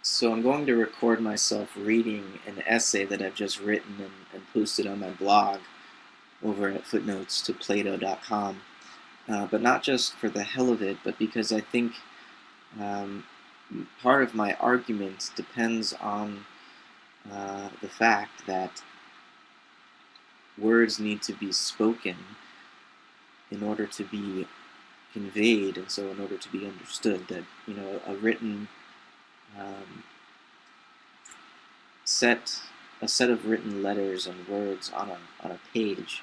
So I'm going to record myself reading an essay that I've just written and posted on my blog over at footnotes to plato.com. But not just for the hell of it, but because I think um, part of my argument depends on the fact that words need to be spoken in order to be conveyed, and so in order to be understood. That a written um, set a set of written letters and words on a page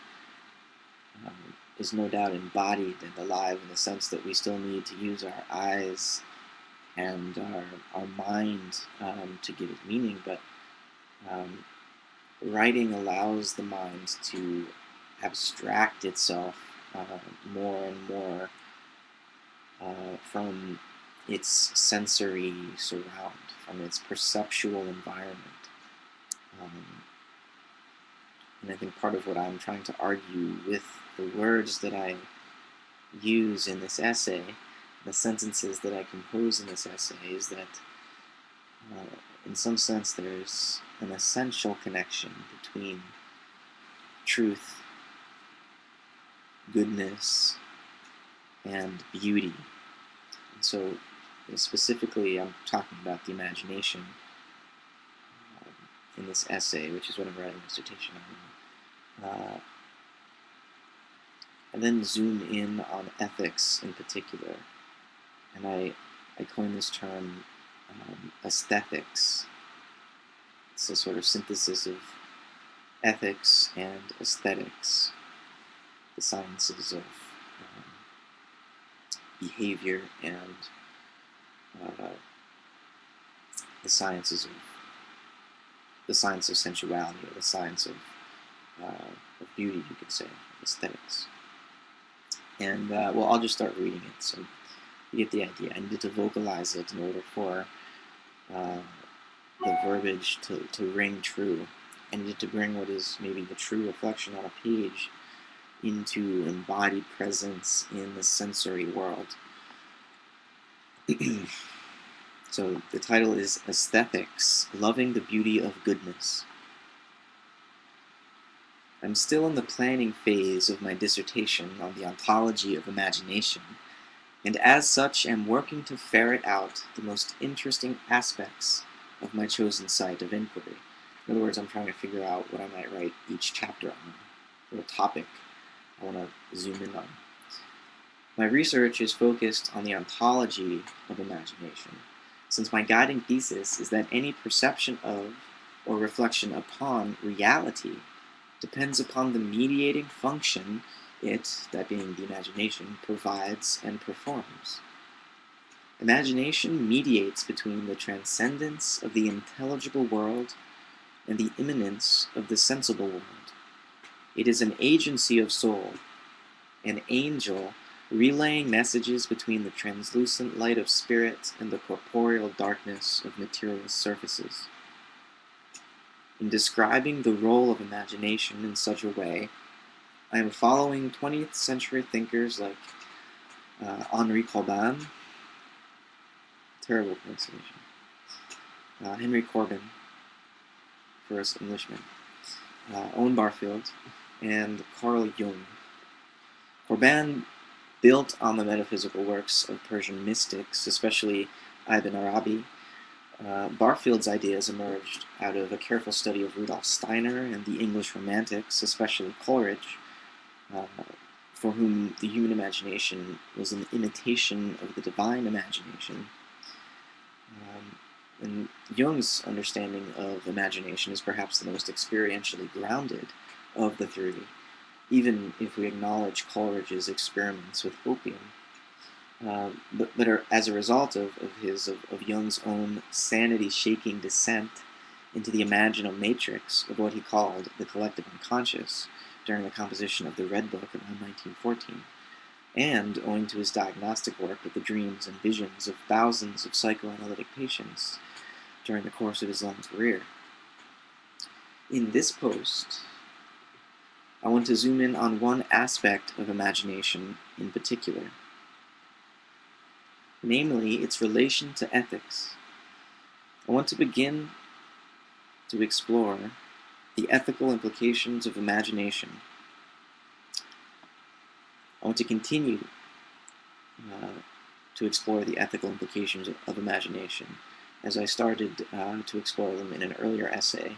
is no doubt embodied and alive in the sense that we still need to use our eyes and our mind to give it meaning, but um, writing allows the mind to abstract itself more and more from its sensory surround, from its perceptual environment. Um, and I think part of what I'm trying to argue with the words that I use in this essay, the sentences that I compose in this essay, is that in some sense there's an essential connection between truth, goodness, and beauty. And so specifically I'm talking about the imagination in this essay, which is what I'm writing a dissertation on. And then zoom in on ethics in particular. And I coined this term aesthetics. It's a sort of synthesis of ethics and aesthetics, the sciences of behavior and the sciences of sensuality, or the science of beauty, you could say, aesthetics. And well, I'll just start reading it, so you get the idea. I needed to vocalize it in order for the verbiage to ring true. I needed to bring what is maybe the true reflection on a page into embodied presence in the sensory world. So the title is Aesthetics, Loving the Beauty of Goodness. I'm still in the planning phase of my dissertation on the ontology of imagination, and as such am working to ferret out the most interesting aspects of my chosen site of inquiry. In other words, I'm trying to figure out what I might write each chapter on, what topic I want to zoom in on. My research is focused on the ontology of imagination, since my guiding thesis is that any perception of or reflection upon reality depends upon the mediating function it, that being the imagination, provides and performs. Imagination mediates between the transcendence of the intelligible world and the immanence of the sensible world. It is an agency of soul, an angel relaying messages between the translucent light of spirit and the corporeal darkness of material surfaces. In describing the role of imagination in such a way, I am following 20th century thinkers like Henry Corbin, terrible pronunciation, Henry Corbin, first Englishman, Owen Barfield, and Carl Jung. Corbin built on the metaphysical works of Persian mystics, especially Ibn Arabi. Barfield's ideas emerged out of a careful study of Rudolf Steiner and the English Romantics, especially Coleridge, for whom the human imagination was an imitation of the divine imagination. And Jung's understanding of imagination is perhaps the most experientially grounded of the three, even if we acknowledge Coleridge's experiments with opium. But as a result of Jung's own sanity-shaking descent into the imaginal matrix of what he called the collective unconscious during the composition of the Red Book around 1914, and owing to his diagnostic work with the dreams and visions of thousands of psychoanalytic patients during the course of his long career. In this post, I want to zoom in on one aspect of imagination in particular, namely its relation to ethics. I want to begin to explore the ethical implications of imagination. I want to continue to explore the ethical implications of imagination, as I started to explore them in an earlier essay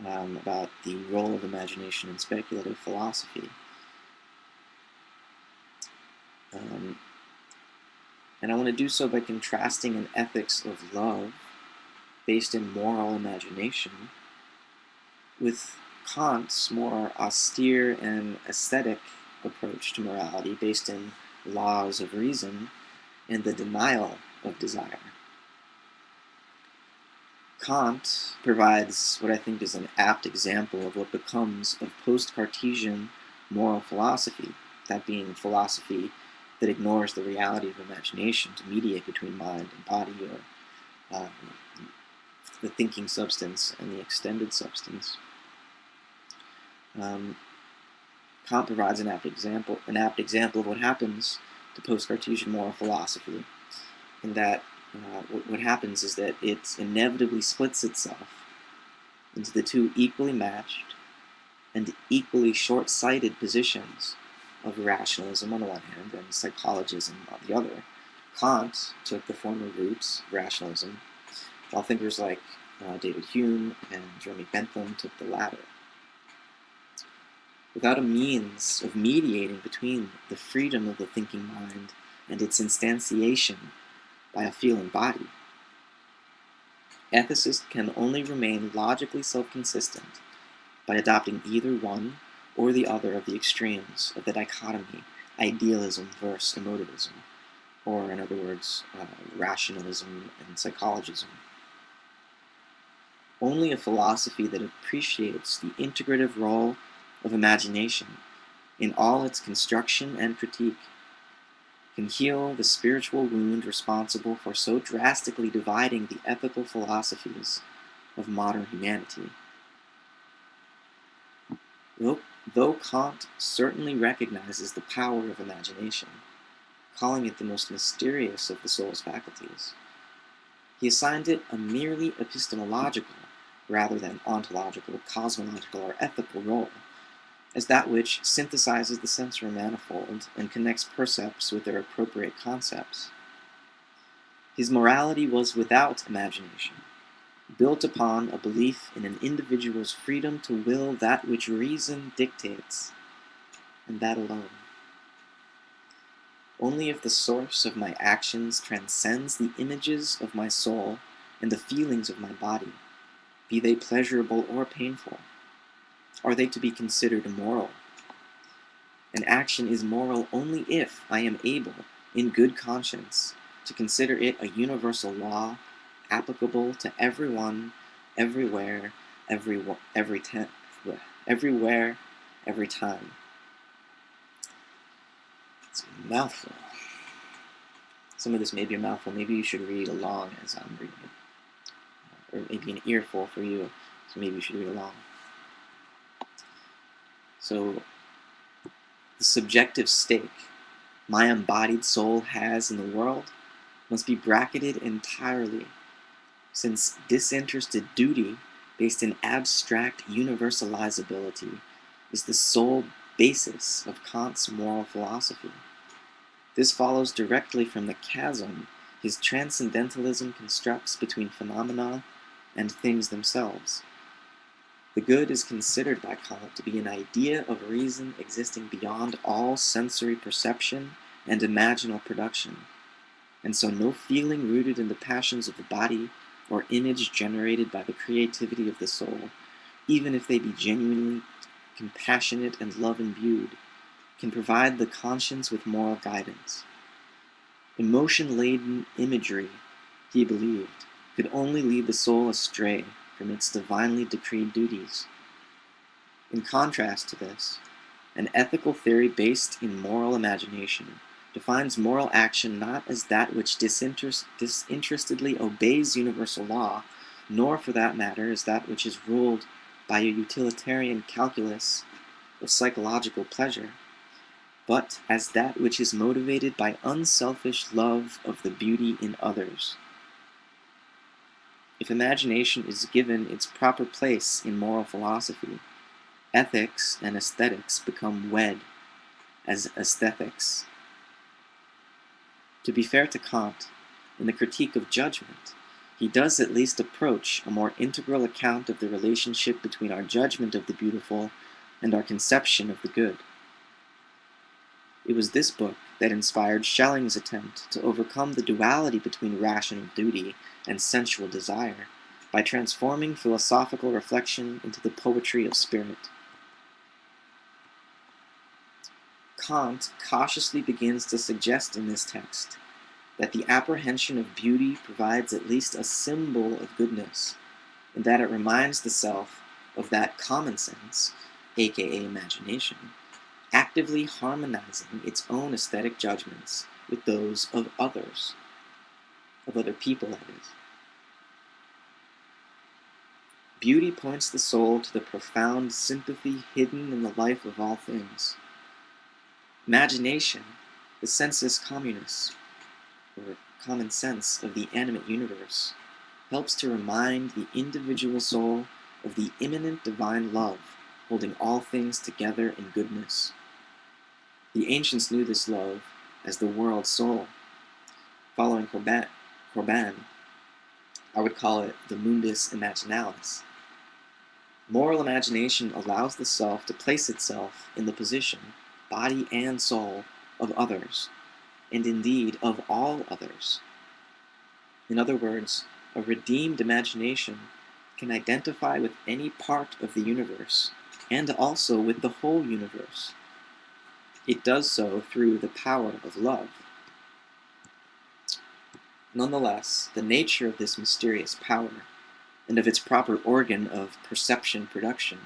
about the role of imagination in speculative philosophy. And I want to do so by contrasting an ethics of love based in moral imagination with Kant's more austere and aesthetic approach to morality based in laws of reason and the denial of desire. Kant provides what I think is an apt example of what becomes of post-Cartesian moral philosophy, that being philosophy that ignores the reality of imagination to mediate between mind and body, or the thinking substance and the extended substance. Kant provides an apt example of what happens to post-Cartesian moral philosophy, in that what happens is that it inevitably splits itself into the two equally matched and equally short-sighted positions of rationalism on the one hand and psychologism on the other. Kant took the former routes, rationalism, while thinkers like David Hume and Jeremy Bentham took the latter. Without a means of mediating between the freedom of the thinking mind and its instantiation by a feeling body, ethicists can only remain logically self-consistent by adopting either one or the other of the extremes of the dichotomy idealism versus emotivism, or in other words, rationalism and psychologism. Only a philosophy that appreciates the integrative role of imagination in all its construction and critique can heal the spiritual wound responsible for so drastically dividing the ethical philosophies of modern humanity. Though Kant certainly recognizes the power of imagination, calling it the most mysterious of the soul's faculties, he assigned it a merely epistemological rather than ontological, cosmological, or ethical role, as that which synthesizes the sensory manifold and connects percepts with their appropriate concepts. His morality was without imagination, built upon a belief in an individual's freedom to will that which reason dictates, and that alone. Only if the source of my actions transcends the images of my soul and the feelings of my body, be they pleasurable or painful, are they to be considered immoral. An action is moral only if I am able, in good conscience, to consider it a universal law applicable to everyone, everywhere, everywhere, every time. It's a mouthful. Some of this may be a mouthful. Maybe you should read along as I'm reading it. Or maybe an earful for you, so maybe you should read along. So, the subjective stake my embodied soul has in the world must be bracketed entirely, since disinterested duty based in abstract universalizability is the sole basis of Kant's moral philosophy. This follows directly from the chasm his transcendentalism constructs between phenomena and things themselves. The good is considered by Kant to be an idea of reason existing beyond all sensory perception and imaginal production, and so no feeling rooted in the passions of the body or image generated by the creativity of the soul, even if they be genuinely compassionate and love-imbued, can provide the conscience with moral guidance. Emotion-laden imagery, he believed, could only lead the soul astray from its divinely decreed duties. In contrast to this, an ethical theory based in moral imagination defines moral action not as that which disinterestedly obeys universal law, nor for that matter as that which is ruled by a utilitarian calculus of psychological pleasure, but as that which is motivated by unselfish love of the beauty in others. if imagination is given its proper place in moral philosophy, ethics and aesthetics become wed as aesthetics. To be fair to Kant, in the critique of judgment, he does at least approach a more integral account of the relationship between our judgment of the beautiful and our conception of the good. It was this book that inspired Schelling's attempt to overcome the duality between rational duty and sensual desire by transforming philosophical reflection into the poetry of spirit. Kant cautiously begins to suggest in this text that the apprehension of beauty provides at least a symbol of goodness, and that it reminds the self of that common sense, aka imagination, actively harmonizing its own aesthetic judgments with those of others, of other people, that is. Beauty points the soul to the profound sympathy hidden in the life of all things. Imagination, the sensus communis, or common sense of the animate universe, helps to remind the individual soul of the immanent divine love holding all things together in goodness. The ancients knew this love as the world soul. Following Corbin, I would call it the mundus imaginalis. Moral imagination allows the self to place itself in the position, body and soul, of others, and indeed of all others. In other words, a redeemed imagination can identify with any part of the universe, and also with the whole universe. It does so through the power of love. Nonetheless, the nature of this mysterious power, and of its proper organ of perception production,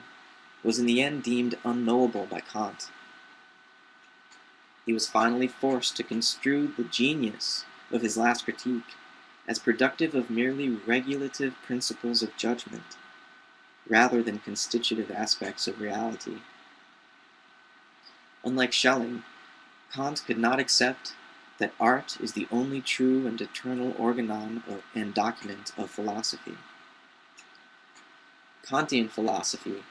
was in the end deemed unknowable by Kant. He was finally forced to construe the genius of his last critique as productive of merely regulative principles of judgment, rather than constitutive aspects of reality. Unlike Schelling, Kant could not accept that art is the only true and eternal organon and document of philosophy. Kantian philosophy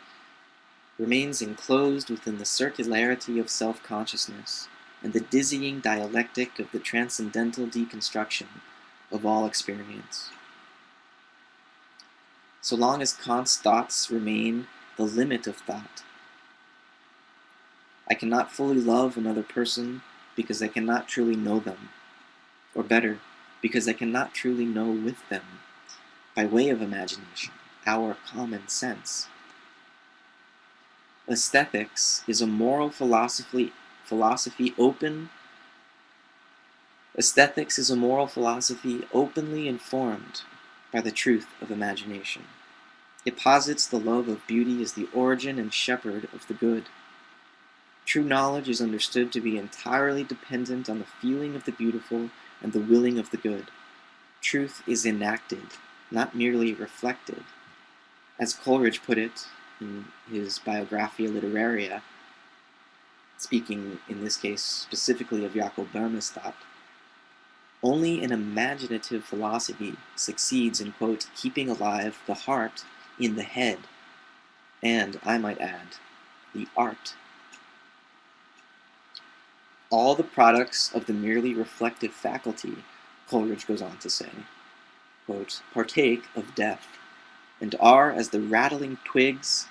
remains enclosed within the circularity of self-consciousness and the dizzying dialectic of the transcendental deconstruction of all experience. So long as Kant's thoughts remain the limit of thought, I cannot fully love another person because I cannot truly know them, or better, because I cannot truly know with them, by way of imagination, our common sense. Aesthetics is a moral philosophy openly informed by the truth of imagination. It posits the love of beauty as the origin and shepherd of the good. True knowledge is understood to be entirely dependent on the feeling of the beautiful and the willing of the good. Truth is enacted, not merely reflected. As Coleridge put it in his Biographia Literaria, speaking in this case specifically of Jakob Böhme's thought, only an imaginative philosophy succeeds in, quote, keeping alive the heart in the head, and, I might add, the art. All the products of the merely reflective faculty, Coleridge goes on to say, quote, partake of death, and are as the rattling twigs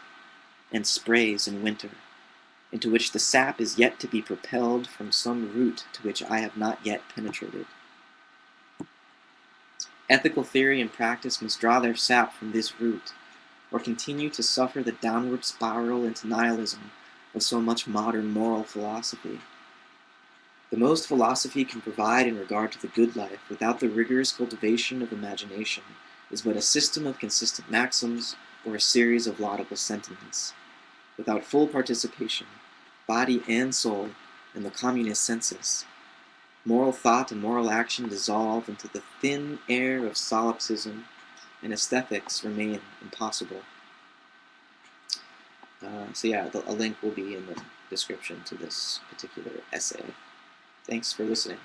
and sprays in winter, into which the sap is yet to be propelled from some root to which I have not yet penetrated. Ethical theory and practice must draw their sap from this root, or continue to suffer the downward spiral into nihilism of so much modern moral philosophy. The most philosophy can provide in regard to the good life without the rigorous cultivation of imagination is but a system of consistent maxims or a series of laudable sentiments. Without full participation, body and soul, in the communist census, moral thought and moral action dissolve into the thin air of solipsism, and aesthetics remain impossible. So yeah, a link will be in the description to this particular essay. Thanks for listening.